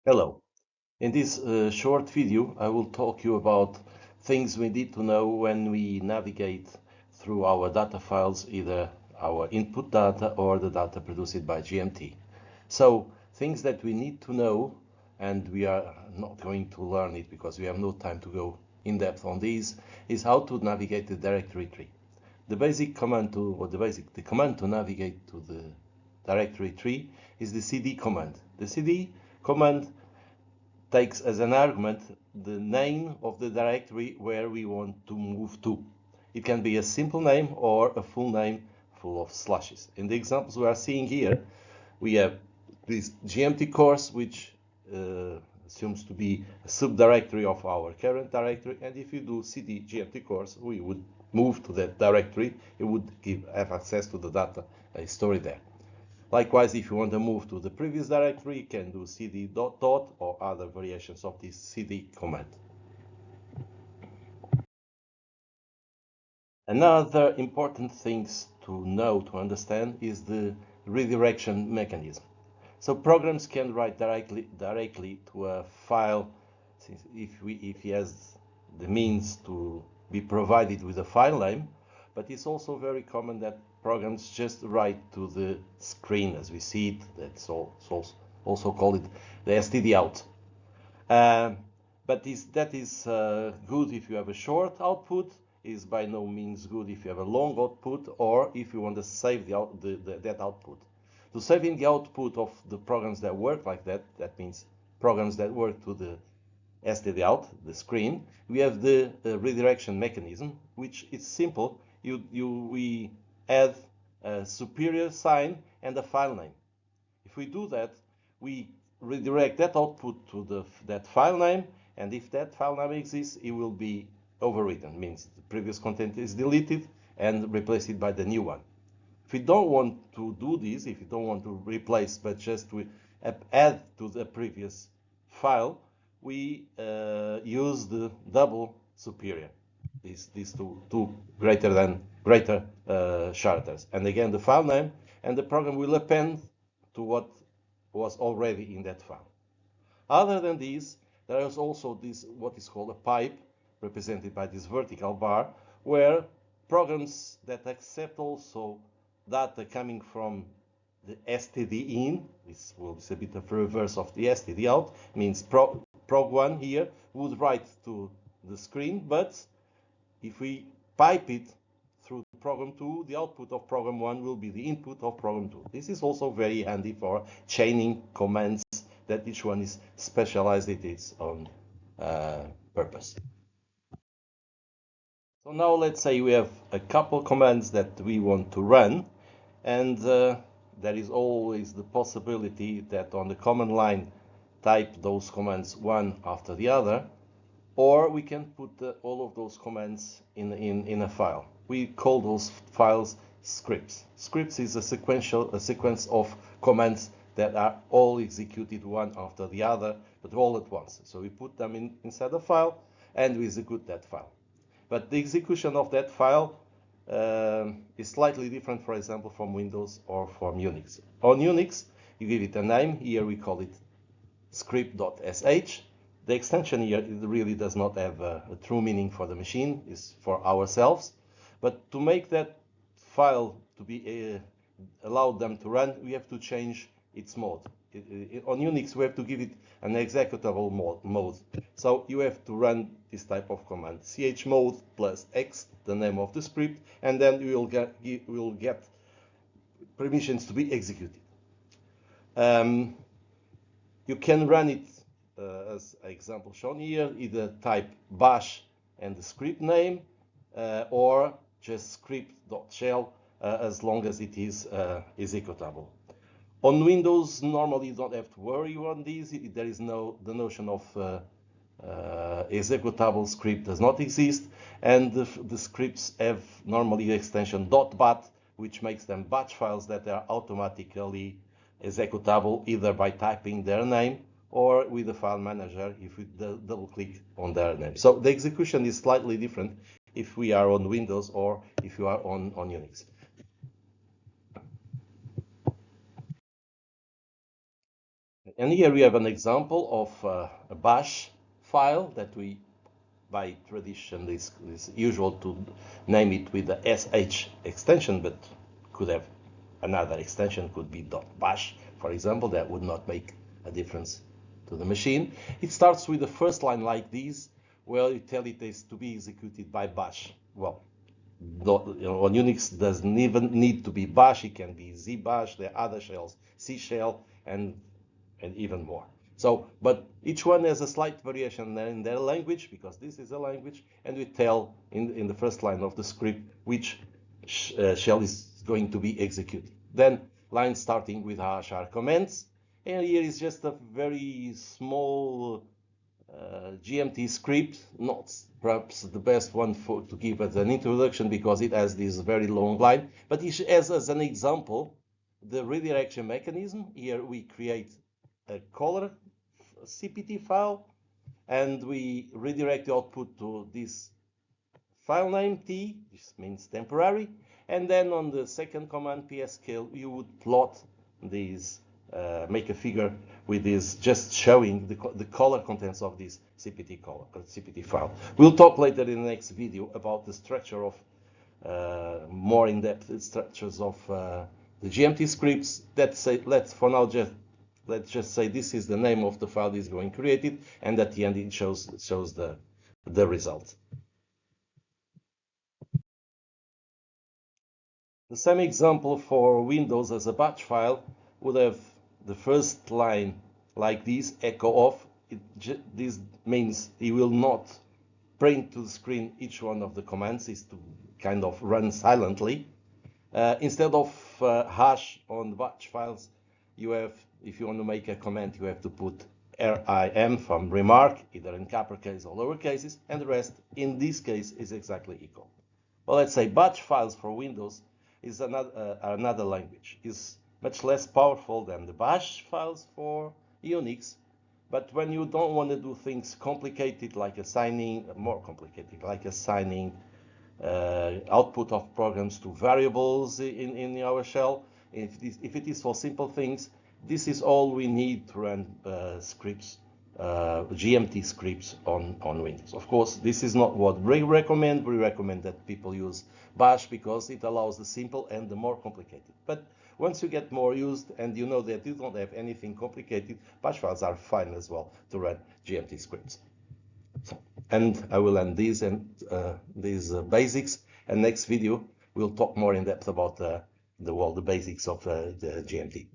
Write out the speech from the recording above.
Hello. In this short video, I will talk you about things we need to know when we navigate through our data files, either our input data or the data produced by GMT. So, things that we need to know, and we are not going to learn it because we have no time to go in depth on these, is how to navigate the directory tree. The basic command the command to navigate to the directory tree is the cd command. The cd command takes as an argument the name of the directory where we want to move to. It can be a simple name or a full name full of slashes. In the examples we are seeing here, we have this GMT course, which assumes to be a subdirectory of our current directory, and if you do cd GMT course, we would move to that directory. It would have access to the data stored there. Likewise, if you want to move to the previous directory, you can do cd dot dot or other variations of this cd command. Another important things to know, to understand, is the redirection mechanism. So programs can write directly to a file if he has the means to be provided with a file name, but it's also very common that programs just write to the screen as we see it. That's also called it the std out. But that is good if you have a short output, is by no means good if you have a long output or if you want to save that output. To saving the output of the programs that work like that, that means programs that work to the std out, the screen, we have the redirection mechanism, which is simple. We add a superior sign and a file name. If we do that, we redirect that output to that file name, and if that file name exists, it will be overwritten, means the previous content is deleted and replaced by the new one. If you don't want to do this, if you don't want to replace but just to add to the previous file, we use the double superior, these two greater characters, and again the file name, and the program will append to what was already in that file. Other than this, there is also this what is called a pipe, represented by this vertical bar, where programs that accept also data coming from the std in, this will be a bit of a reverse of the std out, means prog1 here would write to the screen, but if we pipe it through program 2, the output of program 1 will be the input of program 2. This is also very handy for chaining commands that each one is specialized in its own purpose. So now let's say we have a couple commands that we want to run, and there is always the possibility that on the command line type those commands one after the other, or we can put all of those commands in a file. We call those files scripts. Scripts is a sequence of commands that are all executed one after the other, but all at once. So we put them inside a file and we execute that file. But the execution of that file is slightly different, for example, from Windows or from Unix. On Unix, you give it a name. Here we call it script.sh. The extension here really does not have a true meaning for the machine, it's for ourselves. But to make that file to be allowed them to run, we have to change its mode. On Unix, we have to give it an executable mode. So you have to run this type of command, chmod plus x, the name of the script, and then you will get permissions to be executed. You can run it as an example shown here, either type bash and the script name, or just script.shell as long as it is executable. On Windows, normally you don't have to worry on these. There is the notion of executable script does not exist, and the scripts have normally the extension .bat, which makes them batch files that are automatically executable either by typing their name or with the file manager if we double click on their name. So the execution is slightly different if we are on Windows or if you are on Unix. And here we have an example of a bash file that we, by tradition, is usual to name it with the sh extension, but could have another extension, could be .bash, for example. That would not make a difference to the machine. It starts with the first line like this, where you tell it is to be executed by bash. Well, on Unix doesn't even need to be bash. It can be zbash, there are other shells, C shell, and even more. So, but each one has a slight variation in their language, because this is a language, and we tell in the first line of the script which shell is going to be executed. Then line starting with # comments, and here is just a very small GMT script, not perhaps the best one to give as an introduction, because it has this very long line, but it has as an example the redirection mechanism. Here we create a caller CPT file, and we redirect the output to this file name T, this means temporary, and then on the second command PScale you would plot these, make a figure with this, just showing the color contents of this CPT file. We'll talk later in the next video about the structure of more in-depth structures of the GMT scripts. Let's just say this is the name of the file that is going created, and at the end it shows the result. The same example for Windows as a batch file would have the first line like this, echo off. This means it will not print to the screen each one of the commands, is to kind of run silently. Instead of hash on batch files, you have, if you want to make a comment, you have to put RIM from remark, either in uppercase or lower cases, and the rest in this case is exactly equal. Well, let's say batch files for Windows is another language, is much less powerful than the bash files for Unix. But when you don't want to do things complicated, like assigning, more complicated, like assigning output of programs to variables in our shell, if it is for simple things, this is all we need to run scripts, GMT scripts on Windows. Of course, this is not what we recommend. We recommend that people use bash because it allows the simple and the more complicated. But once you get more used and you know that you don't have anything complicated, bash files are fine as well to run GMT scripts. And I will end these basics, and next video we'll talk more in depth about the basics of the GMT.